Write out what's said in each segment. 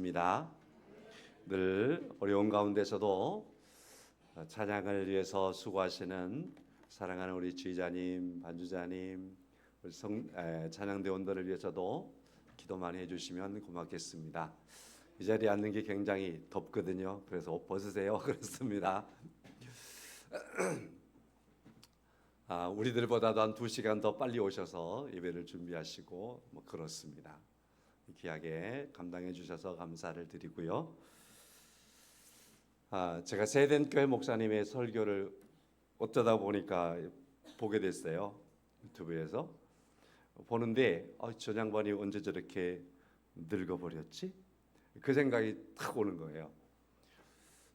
주십니다. 늘 어려운 가운데서도 찬양을 위해서 수고하시는 사랑하는 우리 지휘자님, 반주자님, 우리 찬양대원들을 위해서도 기도 많이 해주시면 고맙겠습니다. 이 자리에 앉는 게 굉장히 덥거든요. 그래서 옷 벗으세요. 그렇습니다. 우리들보다도 한 2시간 더 빨리 오셔서 예배를 준비하시고 그렇습니다. 귀하게 감당해 주셔서 감사를 드리고요. 제가 세덴교회 목사님의 설교를 어쩌다 보니까 보게 됐어요. 유튜브에서 보는데 저 양반이 언제 저렇게 늙어버렸지? 그 생각이 탁 오는 거예요.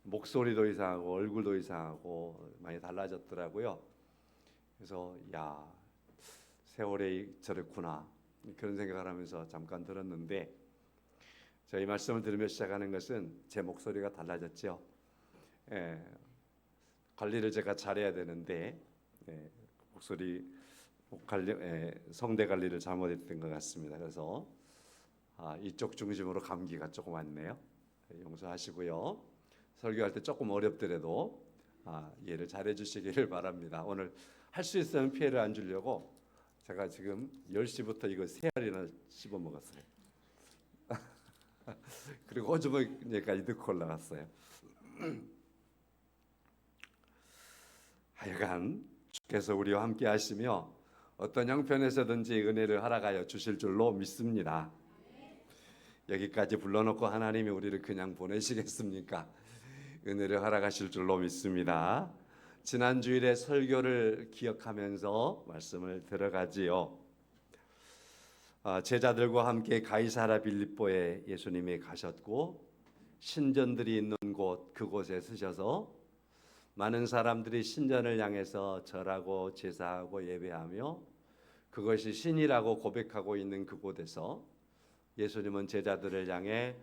목소리도 이상하고 얼굴도 이상하고 많이 달라졌더라고요. 그래서 세월이 저랬구나 그런 생각을 하면서 잠깐 들었는데, 제가 이 말씀을 들으며 시작하는 것은 제 목소리가 달라졌죠. 관리를 제가 잘해야 되는데 목소리 성대 관리를 잘못했던 것 같습니다. 그래서 이쪽 중심으로 감기가 조금 왔네요. 용서하시고요. 설교할 때 조금 어렵더라도 이해를 잘해 주시기를 바랍니다. 오늘 할 수 있으면 피해를 안 주려고 제가 지금 10시부터 이거 3알이나 씹어 먹었어요. 그리고 오주머니까지 넣고 올라갔어요. 하여간 주께서 우리와 함께 하시며 어떤 형편에서든지 은혜를 허락하여 주실 줄로 믿습니다. 여기까지 불러놓고 하나님이 우리를 그냥 보내시겠습니까? 은혜를 허락하실 줄로 믿습니다. 지난 주일에 설교를 기억하면서 말씀을 들어가지요. 제자들과 함께 가이사랴 빌립보에 예수님이 가셨고 신전들이 있는 곳 그곳에 서셔서 많은 사람들이 신전을 향해서 절하고 제사하고 예배하며 그것이 신이라고 고백하고 있는 그곳에서 예수님은 제자들을 향해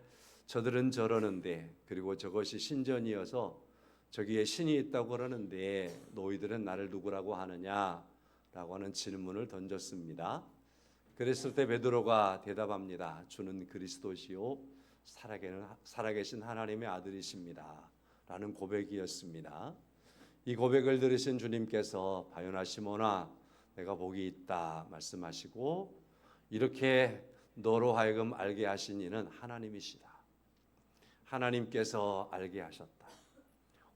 저들은 저러는데, 그리고 저것이 신전이어서 저기에 신이 있다고 그러는데 너희들은 나를 누구라고 하느냐라고 하는 질문을 던졌습니다. 그랬을 때 베드로가 대답합니다. 주는 그리스도시요 살아계신 하나님의 아들이십니다 라는 고백이었습니다. 이 고백을 들으신 주님께서 바요나 시몬아 내가 복이 있다 말씀하시고, 이렇게 너로 하여금 알게 하신 이는 하나님이시다. 하나님께서 알게 하셨다.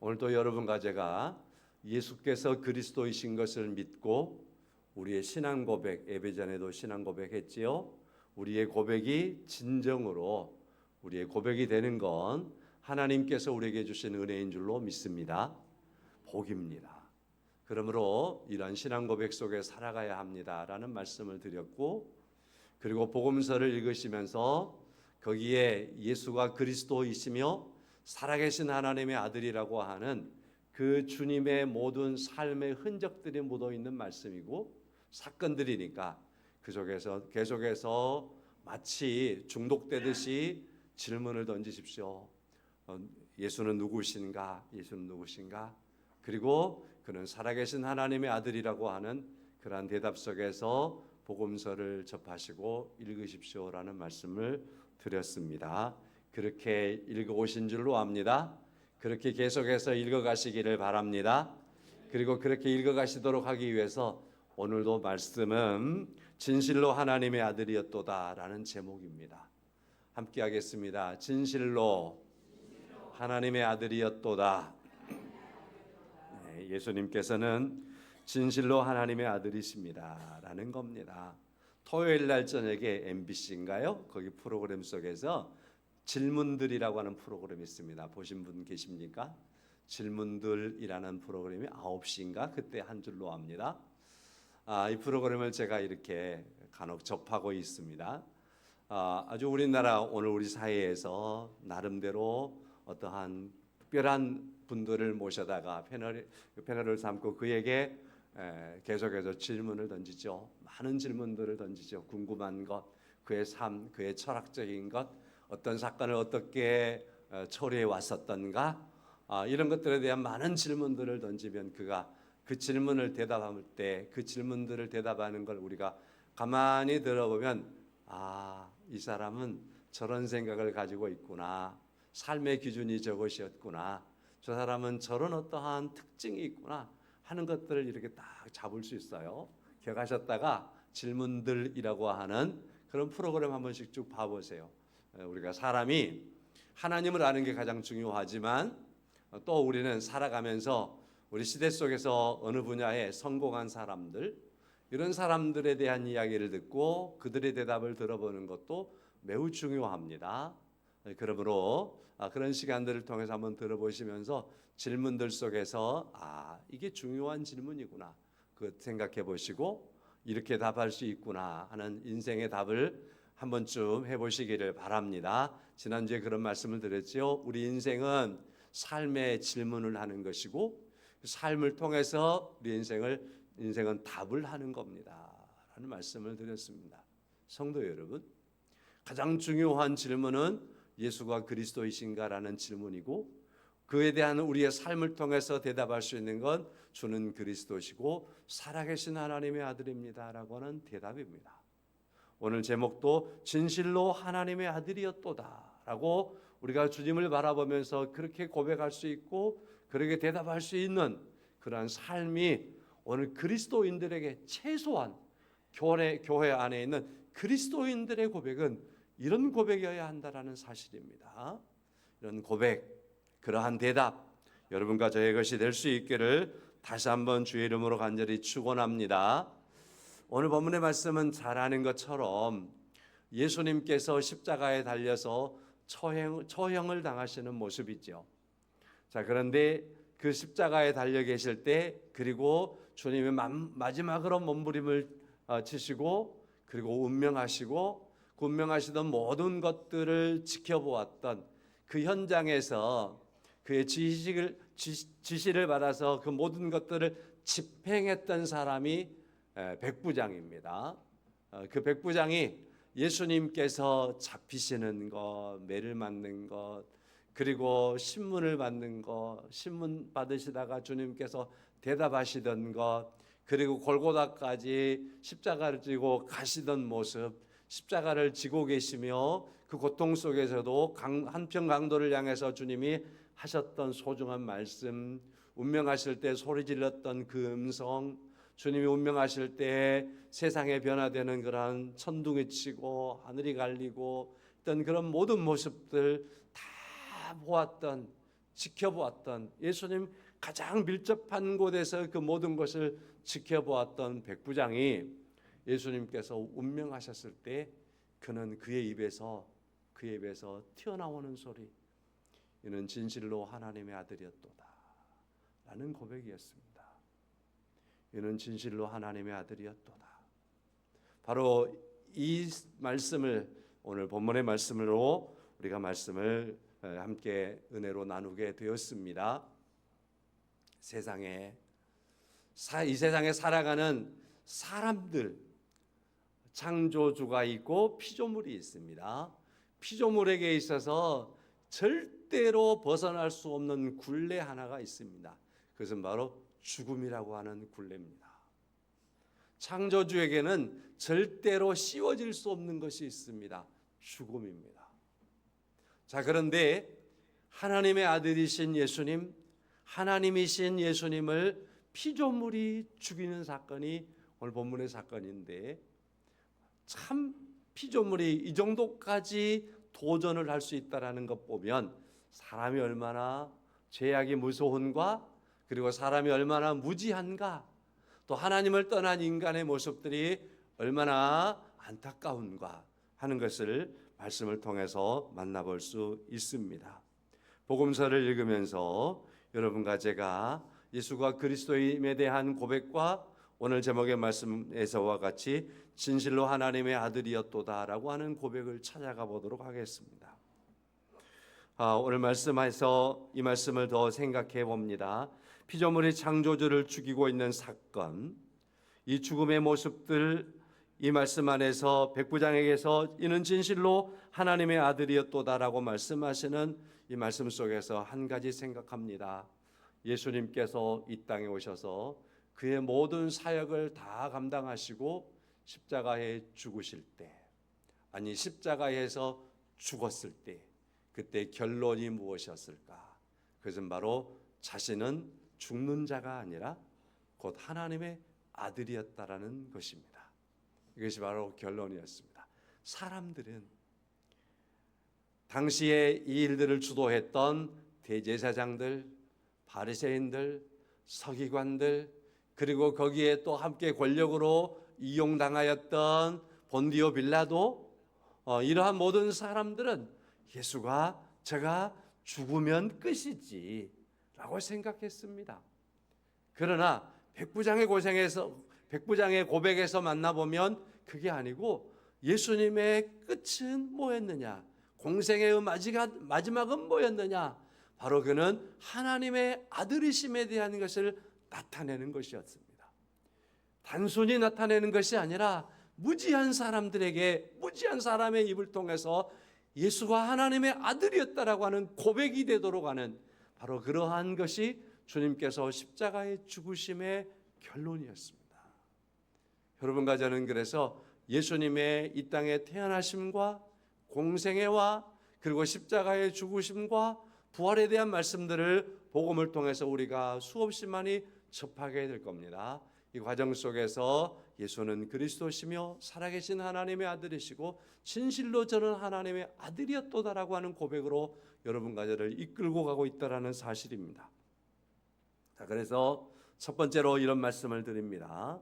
오늘도 여러분과 제가 예수께서 그리스도이신 것을 믿고 우리의 신앙 고백, 예배 전에도 신앙 고백했지요. 우리의 고백이 진정으로 우리의 고백이 되는 건 하나님께서 우리에게 주신 은혜인 줄로 믿습니다. 복입니다. 그러므로 이런 신앙 고백 속에 살아가야 합니다라는 말씀을 드렸고, 그리고 복음서를 읽으시면서 거기에 예수가 그리스도이시며 살아계신 하나님의 아들이라고 하는 그 주님의 모든 삶의 흔적들이 묻어있는 말씀이고 사건들이니까 그 속에서 계속해서 마치 중독되듯이 질문을 던지십시오. 예수는 누구신가? 예수는 누구신가? 그리고 그는 살아계신 하나님의 아들이라고 하는 그러한 대답 속에서 복음서를 접하시고 읽으십시오라는 말씀을 드렸습니다. 그렇게 읽어오신 줄로 압니다. 그렇게 계속해서 읽어가시기를 바랍니다. 그리고 그렇게 읽어가시도록 하기 위해서 오늘도 말씀은 진실로 하나님의 아들이었도다라는 제목입니다. 함께 하겠습니다. 진실로 하나님의 아들이었도다. 예수님께서는 진실로 하나님의 아들이십니다 라는 겁니다. 토요일 날 저녁에 MBC인가요? 거기 프로그램 속에서 질문들이라고 하는 프로그램이 있습니다. 보신 분 계십니까? 질문들이라는 프로그램이 9시인가 그때 한 줄로 압니다. 이 프로그램을 제가 이렇게 간혹 접하고 있습니다. 아주 우리나라 오늘 우리 사회에서 나름대로 어떠한 특별한 분들을 모셔다가 패널을 삼고 그에게 계속해서 질문을 던지죠. 많은 질문들을 던지죠. 궁금한 것, 그의 삶, 그의 철학적인 것, 어떤 사건을 어떻게 처리해 왔었던가, 이런 것들에 대한 많은 질문들을 던지면 그가 그 질문을 대답할 때 그 질문들을 대답하는 걸 우리가 가만히 들어보면 이 사람은 저런 생각을 가지고 있구나. 삶의 기준이 저것이었구나. 저 사람은 저런 어떠한 특징이 있구나 하는 것들을 이렇게 딱 잡을 수 있어요. 기억하셨다가 질문들이라고 하는 그런 프로그램 한 번씩 쭉 봐보세요. 우리가 사람이 하나님을 아는 게 가장 중요하지만 또 우리는 살아가면서 우리 시대 속에서 어느 분야에 성공한 사람들, 이런 사람들에 대한 이야기를 듣고 그들의 대답을 들어보는 것도 매우 중요합니다. 그러므로 그런 시간들을 통해서 한번 들어보시면서 질문들 속에서 이게 중요한 질문이구나 그 생각해 보시고 이렇게 답할 수 있구나 하는 인생의 답을 한 번쯤 해보시기를 바랍니다. 지난주에 그런 말씀을 드렸죠. 우리 인생은 삶의 질문을 하는 것이고 삶을 통해서 우리 인생은 답을 하는 겁니다 라는 말씀을 드렸습니다. 성도 여러분, 가장 중요한 질문은 예수가 그리스도이신가라는 질문이고 그에 대한 우리의 삶을 통해서 대답할 수 있는 건 주는 그리스도시고 살아계신 하나님의 아들입니다라고 하는 대답입니다. 오늘 제목도 진실로 하나님의 아들이었도다라고 우리가 주님을 바라보면서 그렇게 고백할 수 있고 그렇게 대답할 수 있는 그러한 삶이 오늘 그리스도인들에게 최소한 교회 안에 있는 그리스도인들의 고백은 이런 고백이어야 한다라는 사실입니다. 이런 고백, 그러한 대답 여러분과 저의 것이 될 수 있기를 다시 한번 주의 이름으로 간절히 축원합니다. 오늘 본문의 말씀은 잘 아는 것처럼 예수님께서 십자가에 달려서 처형을 당하시는 모습이죠. 자, 그런데 그 십자가에 달려 계실 때 그리고 주님이 마지막으로 몸부림을 치시고 그리고 운명하시고 그 운명하시던 모든 것들을 지켜보았던 그 현장에서 그의 지시를 받아서 그 모든 것들을 집행했던 사람이 백부장입니다. 그 백부장이 예수님께서 잡히시는 것, 매를 맞는 것, 그리고 신문을 받는 것, 신문 받으시다가 주님께서 대답하시던 것, 그리고 골고다까지 십자가를 지고 가시던 모습, 십자가를 지고 계시며 그 고통 속에서도 한평 강도를 향해서 주님이 하셨던 소중한 말씀, 운명하실 때 소리 질렀던 그 음성, 주님이 운명하실 때 세상에 변화되는 그러한 천둥이 치고 하늘이 갈리고 어떤 그런 모든 모습들 다 보았던, 지켜보았던, 예수님 가장 밀접한 곳에서 그 모든 것을 지켜보았던 백부장이 예수님께서 운명하셨을 때 그는 그의 입에서 튀어나오는 소리, 이는 진실로 하나님의 아들이었도다 라는 고백이었습니다. 이는 진실로 하나님의 아들이었도다. 바로 이 말씀을 오늘 본문의 말씀으로 우리가 말씀을 함께 은혜로 나누게 되었습니다. 이 세상에 살아가는 사람들, 창조주가 있고 피조물이 있습니다. 피조물에게 있어서 절대로 벗어날 수 없는 굴레 하나가 있습니다. 그것은 바로 죽음이라고 하는 굴레입니다. 창조주에게는 절대로 씌워질 수 없는 것이 있습니다. 죽음입니다. 자, 그런데 하나님의 아들이신 예수님, 하나님이신 예수님을 피조물이 죽이는 사건이 오늘 본문의 사건인데, 참 피조물이 이 정도까지 도전을 할 수 있다라는 것 보면 사람이 얼마나 죄악이 무서운가, 그리고 사람이 얼마나 무지한가, 또 하나님을 떠난 인간의 모습들이 얼마나 안타까운가 하는 것을 말씀을 통해서 만나볼 수 있습니다. 복음서를 읽으면서 여러분과 제가 예수가 그리스도임에 대한 고백과 오늘 제목의 말씀에서와 같이 진실로 하나님의 아들이었도다라고 하는 고백을 찾아가 보도록 하겠습니다. 오늘 말씀에서 이 말씀을 더 생각해 봅니다. 피조물이 창조주를 죽이고 있는 사건, 이 죽음의 모습들, 이 말씀 안에서 백부장에게서 이는 진실로 하나님의 아들이었도다라고 말씀하시는 이 말씀 속에서 한 가지 생각합니다. 예수님께서 이 땅에 오셔서 그의 모든 사역을 다 감당하시고 십자가에 죽으실 때, 아니 십자가에서 죽었을 때 그때 결론이 무엇이었을까? 그것은 바로 자신은 죽는 자가 아니라 곧 하나님의 아들이었다라는 것입니다. 이것이 바로 결론이었습니다. 사람들은 당시에 이 일들을 주도했던 대제사장들, 바리새인들, 서기관들, 그리고 거기에 또 함께 권력으로 이용당하였던 본디오 빌라도, 이러한 모든 사람들은 예수가 제가 죽으면 끝이지 라고 생각했습니다. 그러나 백부장의 고백에서 만나보면 그게 아니고 예수님의 끝은 뭐였느냐? 공생의 마지막은 뭐였느냐? 바로 그는 하나님의 아들이심에 대한 것을 나타내는 것이었습니다. 단순히 나타내는 것이 아니라 무지한 사람들에게, 무지한 사람의 입을 통해서 예수가 하나님의 아들이었다라고 하는 고백이 되도록 하는 바로 그러한 것이 주님께서 십자가의 죽으심의 결론이었습니다. 여러분과 저는 그래서 예수님의 이 땅에 태어나심과 공생애와 그리고 십자가의 죽으심과 부활에 대한 말씀들을 복음을 통해서 우리가 수없이 많이 접하게 될 겁니다. 이 과정 속에서 예수는 그리스도시며 살아계신 하나님의 아들이시고 진실로 저는 하나님의 아들이었도다라고 하는 고백으로 여러분과 저를 이끌고 가고 있다라는 사실입니다. 자, 그래서 첫 번째로 이런 말씀을 드립니다.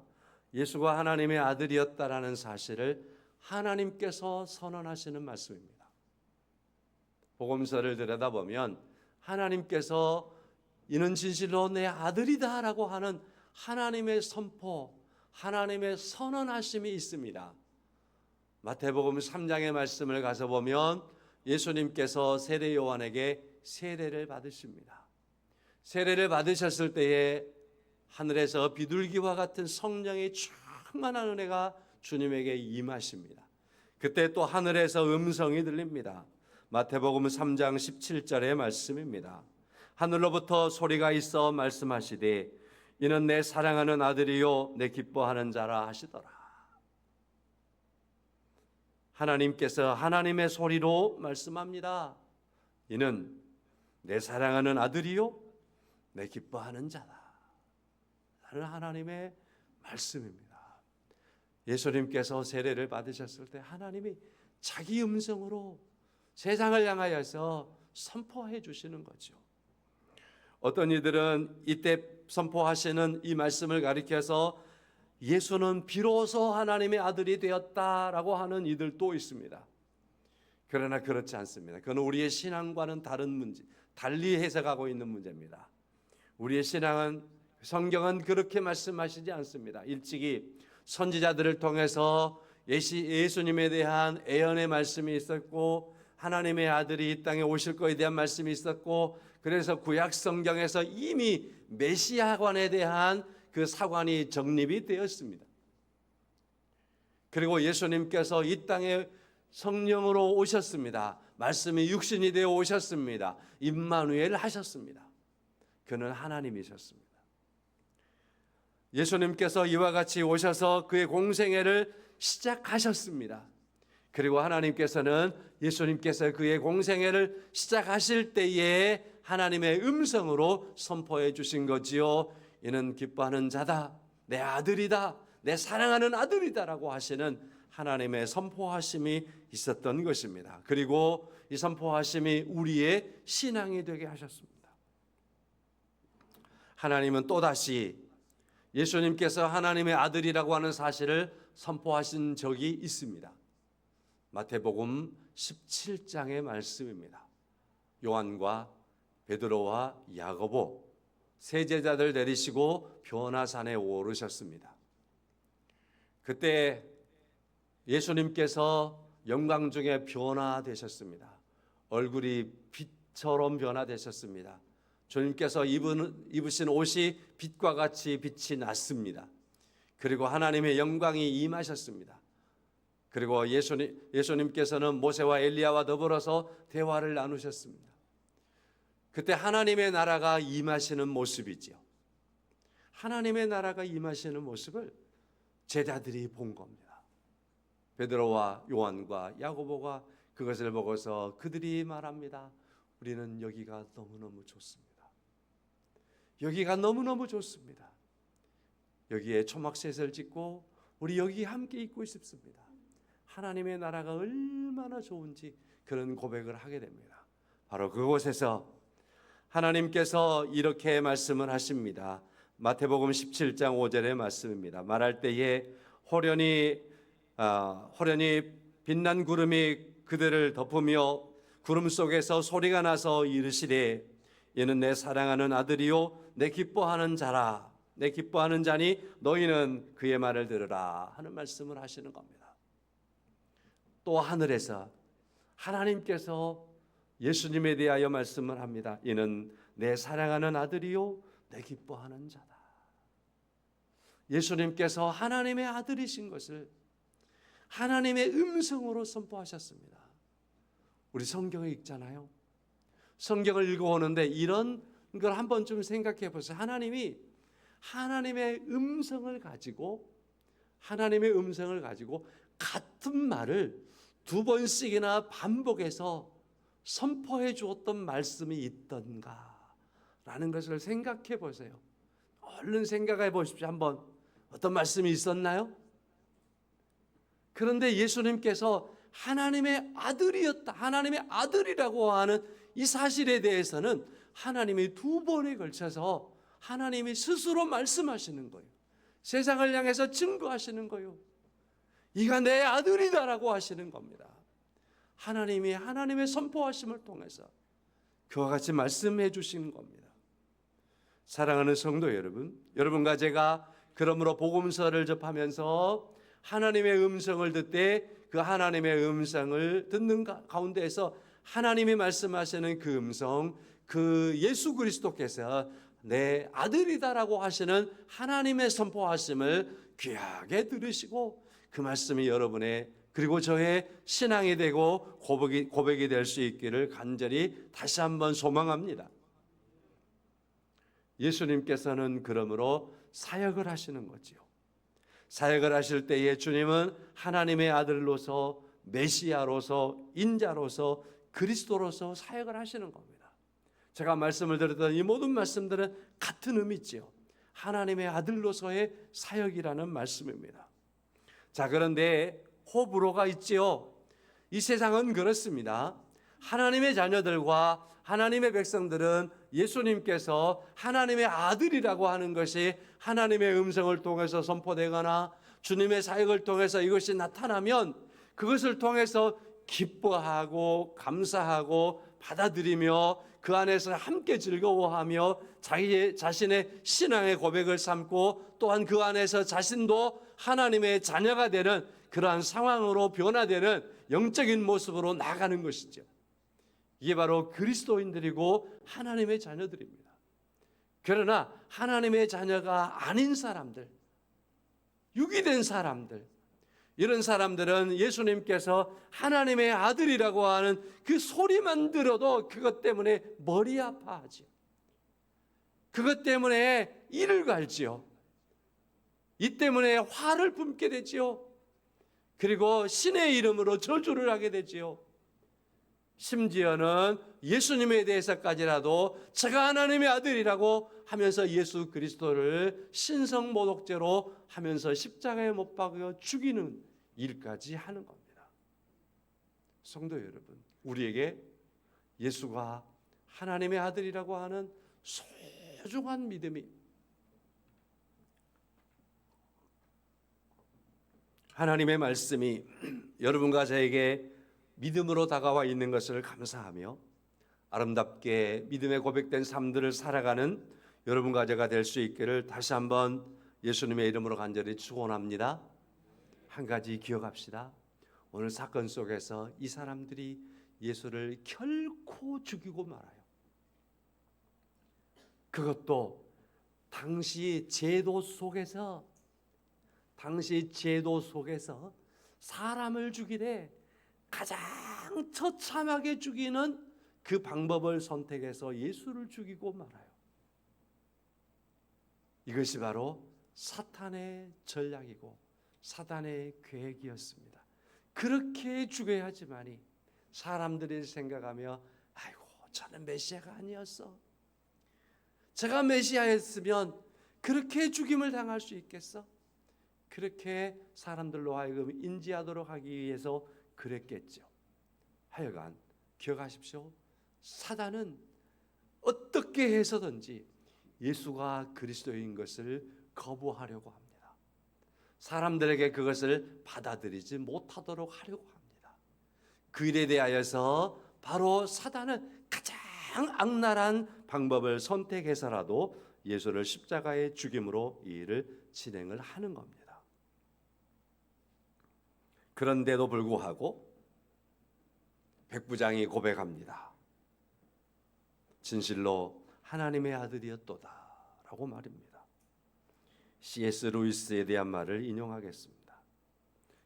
예수가 하나님의 아들이었다라는 사실을 하나님께서 선언하시는 말씀입니다. 복음서를 들여다보면 하나님께서 이는 진실로 내 아들이다라고 하는 하나님의 선포, 하나님의 선언하심이 있습니다. 마태복음 3장의 말씀을 가서 보면 예수님께서 세례 요한에게 세례를 받으십니다. 세례를 받으셨을 때에 하늘에서 비둘기와 같은 성령의 충만한 은혜가 주님에게 임하십니다. 그때 또 하늘에서 음성이 들립니다. 마태복음 3장 17절의 말씀입니다. 하늘로부터 소리가 있어 말씀하시되 이는 내 사랑하는 아들이요 내 기뻐하는 자라 하시더라. 하나님께서 하나님의 소리로 말씀합니다. 이는 내 사랑하는 아들이요 내 기뻐하는 자다. 라는 하나님의 말씀입니다. 예수님께서 세례를 받으셨을 때 하나님이 자기 음성으로 세상을 향하여서 선포해 주시는 거죠. 어떤 이들은 이때 선포하시는 이 말씀을 가리켜서 예수는 비로소 하나님의 아들이 되었다라고 하는 이들도 있습니다. 그러나 그렇지 않습니다. 그건 우리의 신앙과는 다른 문제, 달리 해석하고 있는 문제입니다. 우리의 신앙은, 성경은 그렇게 말씀하시지 않습니다. 일찍이 선지자들을 통해서 예수님에 대한 예언의 말씀이 있었고 하나님의 아들이 이 땅에 오실 것에 대한 말씀이 있었고 그래서 구약 성경에서 이미 메시아관에 대한 그 사관이 정립이 되었습니다. 그리고 예수님께서 이 땅에 성령으로 오셨습니다. 말씀이 육신이 되어 오셨습니다. 임마누엘 하셨습니다. 그는 하나님이셨습니다. 예수님께서 이와 같이 오셔서 그의 공생애를 시작하셨습니다. 그리고 하나님께서는 예수님께서 그의 공생애를 시작하실 때에 하나님의 음성으로 선포해 주신 거지요. 이는 기뻐하는 자다, 내 아들이다, 내 사랑하는 아들이다라고 하시는 하나님의 선포하심이 있었던 것입니다. 그리고 이 선포하심이 우리의 신앙이 되게 하셨습니다. 하나님은 또다시 예수님께서 하나님의 아들이라고 하는 사실을 선포하신 적이 있습니다. 마태복음 17장의 말씀입니다. 요한과 베드로와 야고보 세 제자들 내리시고 변화산에 오르셨습니다. 그때 예수님께서 영광 중에 변화되셨습니다. 얼굴이 빛처럼 변화되셨습니다. 주님께서 입으신 옷이 빛과 같이 빛이 났습니다. 그리고 하나님의 영광이 임하셨습니다. 그리고 예수님께서는 모세와 엘리야와 더불어서 대화를 나누셨습니다. 그때 하나님의 나라가 임하시는 모습이지요. 하나님의 나라가 임하시는 모습을 제자들이 본 겁니다. 베드로와 요한과 야고보가 그것을 보고서 그들이 말합니다. 우리는 여기가 너무너무 좋습니다. 여기가 너무너무 좋습니다. 여기에 초막셋을 짓고 우리 여기 함께 있고 싶습니다. 하나님의 나라가 얼마나 좋은지 그런 고백을 하게 됩니다. 바로 그곳에서 하나님께서 이렇게 말씀을 하십니다. 마태복음 17장 5절의 말씀입니다. 말할 때에 호련히 빛난 구름이 그들을 덮으며 구름 속에서 소리가 나서 이르시되 이는 내 사랑하는 아들이요 내 기뻐하는 자라. 내 기뻐하는 자니 너희는 그의 말을 들으라 하는 말씀을 하시는 겁니다. 또 하늘에서 하나님께서 예수님에 대하여 말씀을 합니다. 이는 내 사랑하는 아들이요 내 기뻐하는 자다. 예수님께서 하나님의 아들이신 것을 하나님의 음성으로 선포하셨습니다. 우리 성경을 읽잖아요. 성경을 읽어오는데 이런 걸 한번 좀 생각해 보세요. 하나님이 하나님의 음성을 가지고 같은 말을 두 번씩이나 반복해서 선포해 주었던 말씀이 있던가라는 것을 생각해 보세요. 얼른 생각해 보십시오. 한번 어떤 말씀이 있었나요? 그런데 예수님께서 하나님의 아들이었다, 하나님의 아들이라고 하는 이 사실에 대해서는 하나님이 두 번에 걸쳐서 하나님이 스스로 말씀하시는 거예요. 세상을 향해서 증거하시는 거예요. 이가 내 아들이다라고 하시는 겁니다. 하나님이 하나님의 선포하심을 통해서 그와 같이 말씀해 주시는 겁니다. 사랑하는 성도 여러분, 여러분과 제가 그러므로 복음서를 접하면서 하나님의 음성을 듣되 그 하나님의 음성을 듣는 가운데에서 하나님이 말씀하시는 그 음성, 그 예수 그리스도께서 내 아들이다라고 하시는 하나님의 선포하심을 귀하게 들으시고 그 말씀이 여러분의 그리고 저의 신앙이 되고 고백이 될 수 있기를 간절히 다시 한번 소망합니다. 예수님께서는 그러므로 사역을 하시는 거지요. 사역을 하실 때에 주님은 하나님의 아들로서 메시아로서 인자로서 그리스도로서 사역을 하시는 겁니다. 제가 말씀을 드렸던 이 모든 말씀들은 같은 의미지요. 하나님의 아들로서의 사역이라는 말씀입니다. 자, 그런데 호불호가 있지요. 이 세상은 그렇습니다. 하나님의 자녀들과 하나님의 백성들은 예수님께서 하나님의 아들이라고 하는 것이 하나님의 음성을 통해서 선포되거나 주님의 사역을 통해서 이것이 나타나면 그것을 통해서 기뻐하고 감사하고 받아들이며 그 안에서 함께 즐거워하며 자신의 신앙의 고백을 삼고 또한 그 안에서 자신도 하나님의 자녀가 되는 그러한 상황으로 변화되는 영적인 모습으로 나아가는 것이죠. 이게 바로 그리스도인들이고 하나님의 자녀들입니다. 그러나 하나님의 자녀가 아닌 사람들, 유기된 사람들, 이런 사람들은 예수님께서 하나님의 아들이라고 하는 그 소리만 들어도 그것 때문에 머리 아파하지요. 그것 때문에 이를 갈지요. 이 때문에 화를 뿜게 되지요. 그리고 신의 이름으로 저주를 하게 되지요. 심지어는 예수님에 대해서까지라도 제가 하나님의 아들이라고 하면서 예수 그리스도를 신성모독죄로 하면서 십자가에 못 박여 죽이는 일까지 하는 겁니다. 성도 여러분, 우리에게 예수가 하나님의 아들이라고 하는 소중한 믿음이, 하나님의 말씀이 여러분과 저에게 믿음으로 다가와 있는 것을 감사하며 아름답게 믿음의 고백된 삶들을 살아가는 여러분과 제가 될 수 있기를 다시 한번 예수님의 이름으로 간절히 축원합니다. 한 가지 기억합시다. 오늘 사건 속에서 이 사람들이 예수를 결코 죽이고 말아요. 그것도 당시 제도 속에서 사람을 죽이되 가장 처참하게 죽이는 그 방법을 선택해서 예수를 죽이고 말아요. 이것이 바로 사탄의 전략이고 사탄의 계획이었습니다. 그렇게 죽여야지만이 사람들이 생각하며 아이고 저는 메시아가 아니었어. 제가 메시아였으면 그렇게 죽임을 당할 수 있겠어? 그렇게 사람들로 하여금 인지하도록 하기 위해서 그랬겠죠. 하여간 기억하십시오. 사단은 어떻게 해서든지 예수가 그리스도인 것을 거부하려고 합니다. 사람들에게 그것을 받아들이지 못하도록 하려고 합니다. 그 일에 대하여서 바로 사단은 가장 악랄한 방법을 선택해서라도 예수를 십자가에 죽임으로 이 일을 진행을 하는 겁니다. 그런데도 불구하고 백부장이 고백합니다. 진실로 하나님의 아들이었도다라고 말입니다. C.S. 루이스에 대한 말을 인용하겠습니다.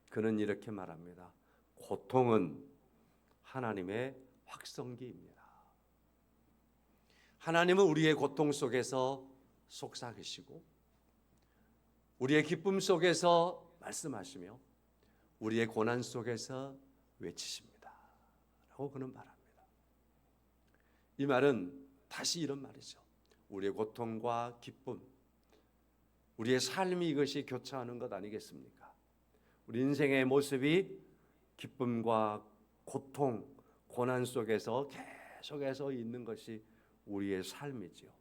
그는 이렇게 말합니다. 고통은 하나님의 확성기입니다. 하나님은 우리의 고통 속에서 속삭이시고 우리의 기쁨 속에서 말씀하시며 우리의 고난 속에서 외치십니다. 라고 그는 말합니다. 이 말은 다시 이런 말이죠. 우리의 고통과 기쁨, 우리의 삶이 이것이 교차하는 것 아니겠습니까? 우리 인생의 모습이 기쁨과 고통, 고난 속에서 계속해서 있는 것이 우리의 삶이지요.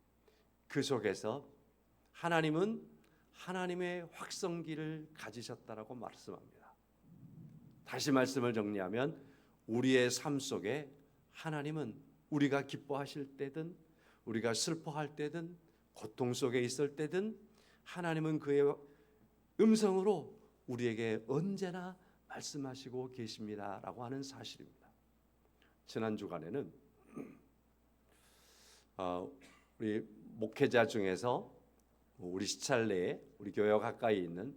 그 속에서 하나님은 하나님의 확성기를 가지셨다라고 말씀합니다. 다시 말씀을 정리하면 우리의 삶 속에 하나님은 우리가 기뻐하실 때든 우리가 슬퍼할 때든 고통 속에 있을 때든 하나님은 그의 음성으로 우리에게 언제나 말씀하시고 계십니다라고 하는 사실입니다. 지난 주간에는 우리 목회자 중에서 우리 시찰 내에 우리 교회 가까이 있는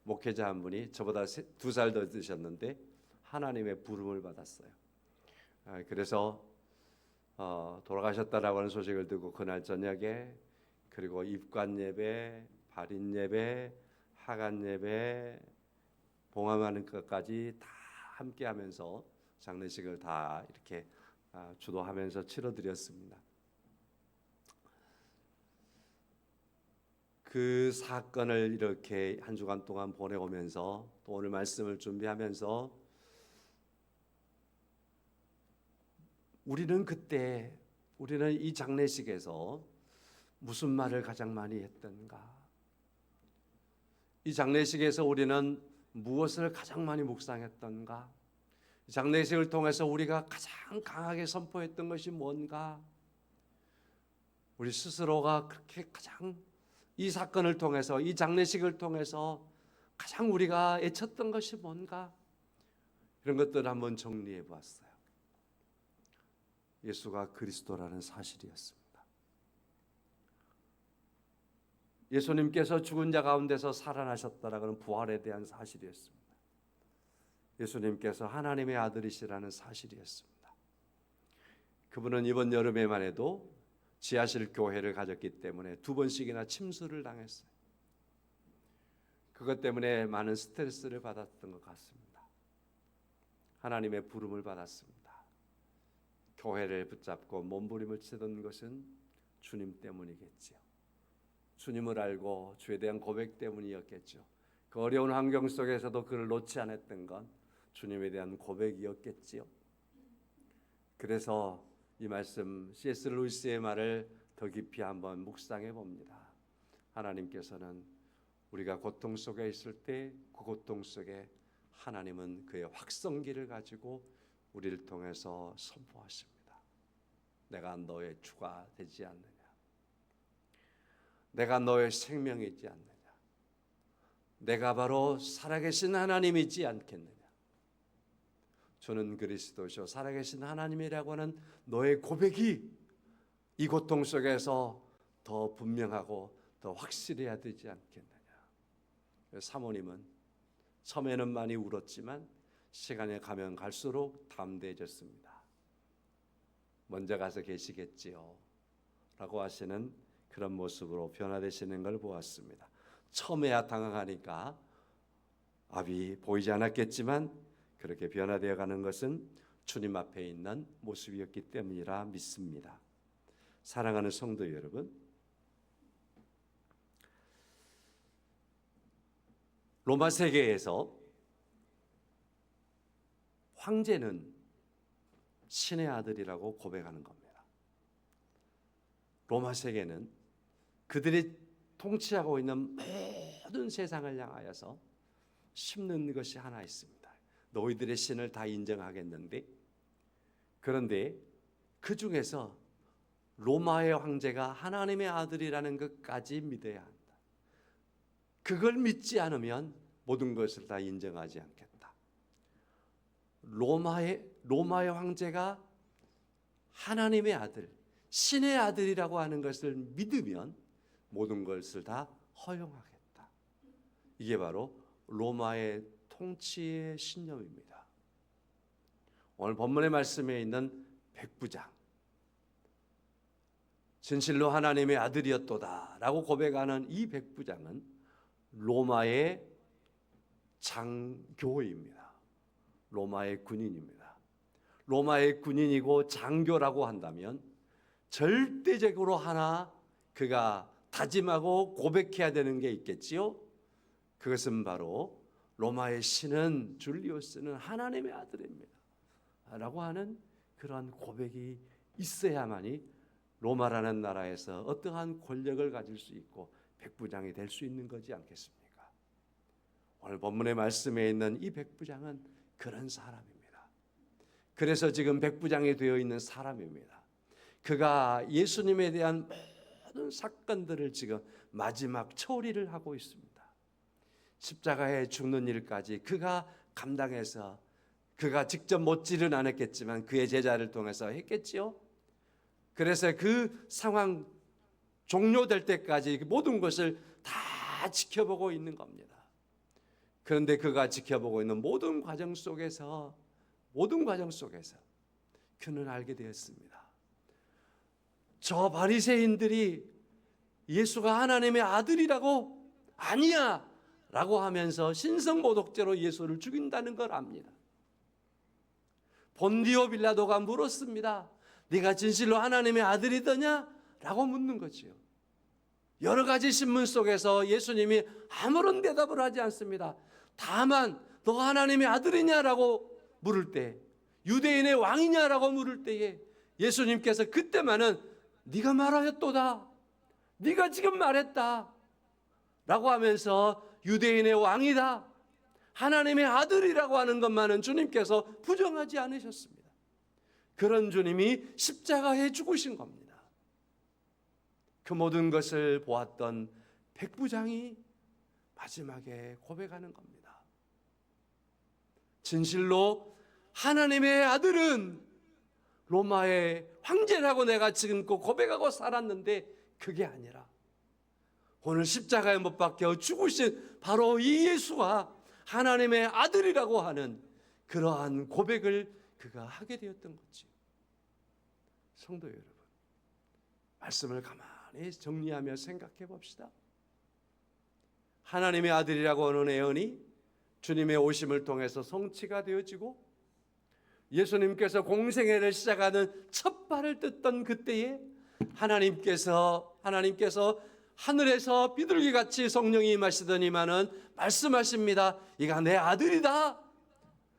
목회자 한 분이 저보다 2살 더 드셨는데 하나님의 부름을 받았어요. 그래서 돌아가셨다라고 하는 소식을 듣고 그날 저녁에 그리고 입관 예배, 발인 예배, 하간 예배, 봉함하는 것까지 다 함께하면서 장례식을 다 이렇게 주도하면서 치러드렸습니다. 그 사건을 이렇게 한 주간 동안 보내오면서 또 오늘 말씀을 준비하면서 우리는 이 장례식에서 무슨 말을 가장 많이 했던가? 이 장례식에서 우리는 무엇을 가장 많이 묵상했던가? 이 장례식을 통해서 우리가 가장 강하게 선포했던 것이 뭔가? 우리 스스로가 그렇게 가장 이 사건을 통해서 이 장례식을 통해서 가장 우리가 애쳤던 것이 뭔가? 이런 것들을 한번 정리해 보았어요. 예수가 그리스도라는 사실이었습니다. 예수님께서 죽은 자 가운데서 살아나셨다라는 부활에 대한 사실이었습니다. 예수님께서 하나님의 아들이시라는 사실이었습니다. 그분은 이번 여름에만 해도 지하실 교회를 가졌기 때문에 2번씩이나 침수를 당했어요. 그것 때문에 많은 스트레스를 받았던 것 같습니다. 하나님의 부름을 받았습니다. 교회를 붙잡고 몸부림을 치던 것은 주님 때문이겠지요. 주님을 알고 주에 대한 고백 때문이었겠죠. 그 어려운 환경 속에서도 그를 놓지 않았던 건 주님에 대한 고백이었겠지요. 그래서 이 말씀 C.S. 루이스의 말을 더 깊이 한번 묵상해 봅니다. 하나님께서는 우리가 고통 속에 있을 때 그 고통 속에 하나님은 그의 확성기를 가지고 우리를 통해서 선포하십니다. 내가 너의 주가 되지 않느냐? 내가 너의 생명이지 않느냐? 내가 바로 살아계신 하나님이지 않겠느냐? 주는 그리스도시요 살아계신 하나님이라고 하는 너의 고백이 이 고통 속에서 더 분명하고 더 확실해야 되지 않겠느냐? 사모님은 처음에는 많이 울었지만 시간이 가면 갈수록 담대해졌습니다. 먼저 가서 계시겠지요 라고 하시는 그런 모습으로 변화되시는 걸 보았습니다. 처음에야 당황하니까 앞이 보이지 않았겠지만 그렇게 변화되어 가는 것은 주님 앞에 있는 모습이었기 때문이라 믿습니다. 사랑하는 성도 여러분, 로마 세계에서 황제는 신의 아들이라고 고백하는 겁니다. 로마 세계는 그들이 통치하고 있는 모든 세상을 향하여서 심는 것이 하나 있습니다. 너희들의 신을 다 인정하겠는데, 그런데 그 중에서 로마의 황제가 하나님의 아들이라는 것까지 믿어야 한다. 그걸 믿지 않으면 모든 것을 다 인정하지 않겠다. 로마의 황제가 하나님의 아들, 신의 아들이라고 하는 것을 믿으면 모든 것을 다 허용하겠다. 이게 바로 로마의 통치의 신념입니다. 오늘 본문의 말씀에 있는 백부장, 진실로 하나님의 아들이었도다 라고 고백하는 이 백부장은 로마의 장교입니다. 로마의 군인입니다. 로마의 군인이고 장교라고 한다면 절대적으로 하나 그가 다짐하고 고백해야 되는 게 있겠지요. 그것은 바로 로마의 신은 줄리우스는 하나님의 아들입니다 라고 하는 그러한 고백이 있어야만이 로마라는 나라에서 어떠한 권력을 가질 수 있고 백부장이 될 수 있는 거지 않겠습니까? 오늘 본문의 말씀에 있는 이 백부장은 그런 사람입니다. 그래서 지금 백부장이 되어 있는 사람입니다. 그가 예수님에 대한 모든 사건들을 지금 마지막 처리를 하고 있습니다. 십자가에 죽는 일까지 그가 감당해서, 그가 직접 못지는 않았겠지만 그의 제자를 통해서 했겠지요. 그래서 그 상황 종료될 때까지 모든 것을 다 지켜보고 있는 겁니다. 그런데 그가 지켜보고 있는 모든 과정 속에서 그는 알게 되었습니다. 저 바리새인들이 예수가 하나님의 아들이라고 아니야 라고 하면서 신성모독죄로 예수를 죽인다는 걸 압니다. 본디오 빌라도가 물었습니다. 네가 진실로 하나님의 아들이더냐? 라고 묻는 거지요. 여러 가지 신문 속에서 예수님이 아무런 대답을 하지 않습니다. 다만 너 하나님의 아들이냐라고 물을 때, 유대인의 왕이냐라고 물을 때에 예수님께서 그때만은 네가 말하였도다, 네가 지금 말했다 라고 하면서 유대인의 왕이다, 하나님의 아들이라고 하는 것만은 주님께서 부정하지 않으셨습니다. 그런 주님이 십자가에 죽으신 겁니다. 그 모든 것을 보았던 백부장이 마지막에 고백하는 겁니다. 진실로 하나님의 아들은 로마의 황제라고 내가 지금껏 고백하고 살았는데 그게 아니라 오늘 십자가에 못 박혀 죽으신 바로 이 예수가 하나님의 아들이라고 하는 그러한 고백을 그가 하게 되었던 거지. 성도 여러분, 말씀을 가만히 정리하며 생각해 봅시다. 하나님의 아들이라고 하는 애언이 주님의 오심을 통해서 성취가 되어지고 예수님께서 공생애를 시작하는 첫 발을 뜯던 그때에 하나님께서 하늘에서 비둘기같이 성령이 임하시더니만은 말씀하십니다. 이가 내 아들이다,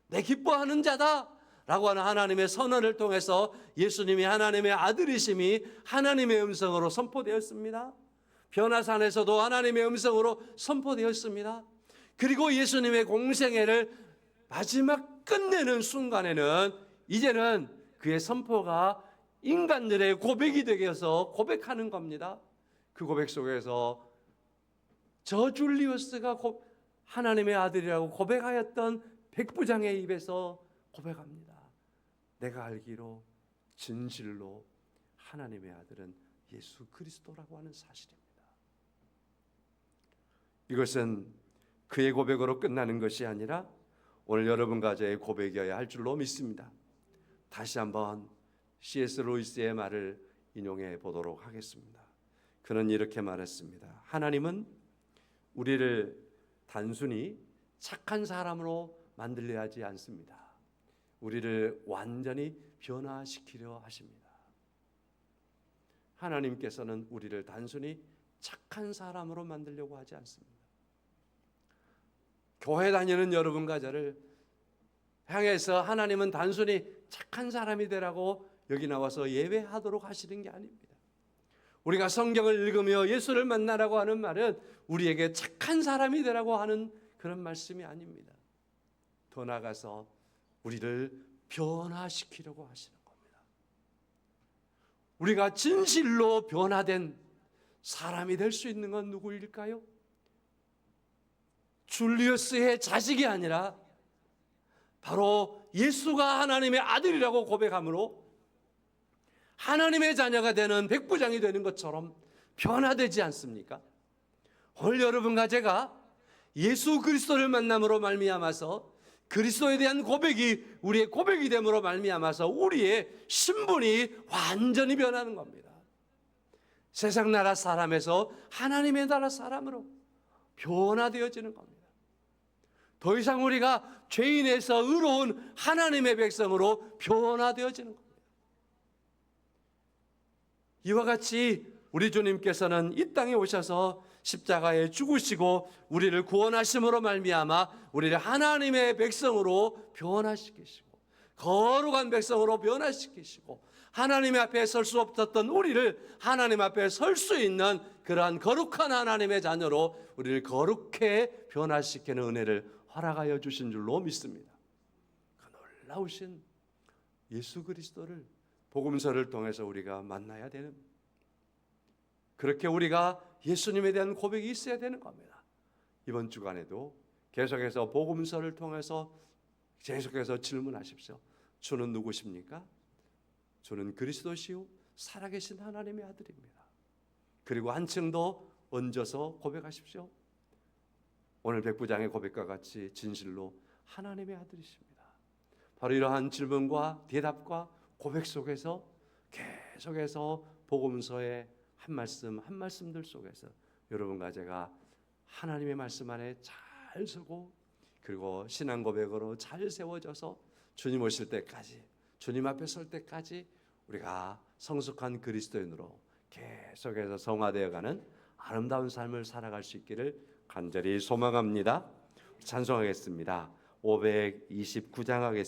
내 기뻐하는 자다 라고 하는 하나님의 선언을 통해서 예수님이 하나님의 아들이심이 하나님의 음성으로 선포되었습니다. 변화산에서도 하나님의 음성으로 선포되었습니다. 그리고 예수님의 공생애를 마지막 끝내는 순간에는 이제는 그의 선포가 인간들의 고백이 되어서 고백하는 겁니다. 그 고백 속에서 저 줄리우스가 하나님의 아들이라고 고백하였던 백부장의 입에서 고백합니다. 내가 알기로 진실로 하나님의 아들은 예수 그리스도라고 하는 사실입니다. 이것은 그의 고백으로 끝나는 것이 아니라 오늘 여러분과 저의 고백이어야 할 줄로 믿습니다. 다시 한번 C.S. 루이스의 말을 인용해 보도록 하겠습니다. 그는 이렇게 말했습니다. 하나님은 우리를 단순히 착한 사람으로 만들려 하지 않습니다. 우리를 완전히 변화시키려 하십니다. 하나님께서는 우리를 단순히 착한 사람으로 만들려고 하지 않습니다. 교회 다니는 여러분과 저를 향해서 하나님은 단순히 착한 사람이 되라고 여기 나와서 예배하도록 하시는 게 아닙니다. 우리가 성경을 읽으며 예수를 만나라고 하는 말은 우리에게 착한 사람이 되라고 하는 그런 말씀이 아닙니다. 더 나아가서 우리를 변화시키려고 하시는 겁니다. 우리가 진실로 변화된 사람이 될 수 있는 건 누구일까요? 줄리우스의 자식이 아니라 바로 예수가 하나님의 아들이라고 고백함으로 하나님의 자녀가 되는 백부장이 되는 것처럼 변화되지 않습니까? 오늘 여러분과 제가 예수 그리스도를 만남으로 말미암아서 그리스도에 대한 고백이 우리의 고백이 됨으로 말미암아서 우리의 신분이 완전히 변하는 겁니다. 세상 나라 사람에서 하나님의 나라 사람으로 변화되어지는 겁니다. 더 이상 우리가 죄인에서 의로운 하나님의 백성으로 변화되어지는 겁니다. 이와 같이 우리 주님께서는 이 땅에 오셔서 십자가에 죽으시고 우리를 구원하심으로 말미암아 우리를 하나님의 백성으로 변화시키시고 거룩한 백성으로 변화시키시고 하나님 앞에 설 수 없었던 우리를 하나님 앞에 설 수 있는 그러한 거룩한 하나님의 자녀로 우리를 거룩해 변화시키는 은혜를 허락하여 주신 줄로 믿습니다. 그 놀라우신 예수 그리스도를 복음서를 통해서 우리가 만나야 되는, 그렇게 우리가 예수님에 대한 고백이 있어야 되는 겁니다. 이번 주간에도 계속해서 복음서를 통해서 계속해서 질문하십시오. 주는 누구십니까? 주는 그리스도시요 살아계신 하나님의 아들입니다. 그리고 한층 더 얹어서 고백하십시오. 오늘 백부장의 고백과 같이 진실로 하나님의 아들이십니다. 바로 이러한 질문과 대답과 고백 속에서 계속해서 복음서의 한 말씀 한 말씀들 속에서 여러분과 제가 하나님의 말씀 안에 잘 서고 그리고 신앙 고백으로 잘 세워져서 주님 오실 때까지, 주님 앞에 설 때까지 우리가 성숙한 그리스도인으로 계속해서 성화되어가는 아름다운 삶을 살아갈 수 있기를 간절히 소망합니다. 찬송하겠습니다. 529장 하겠습니다.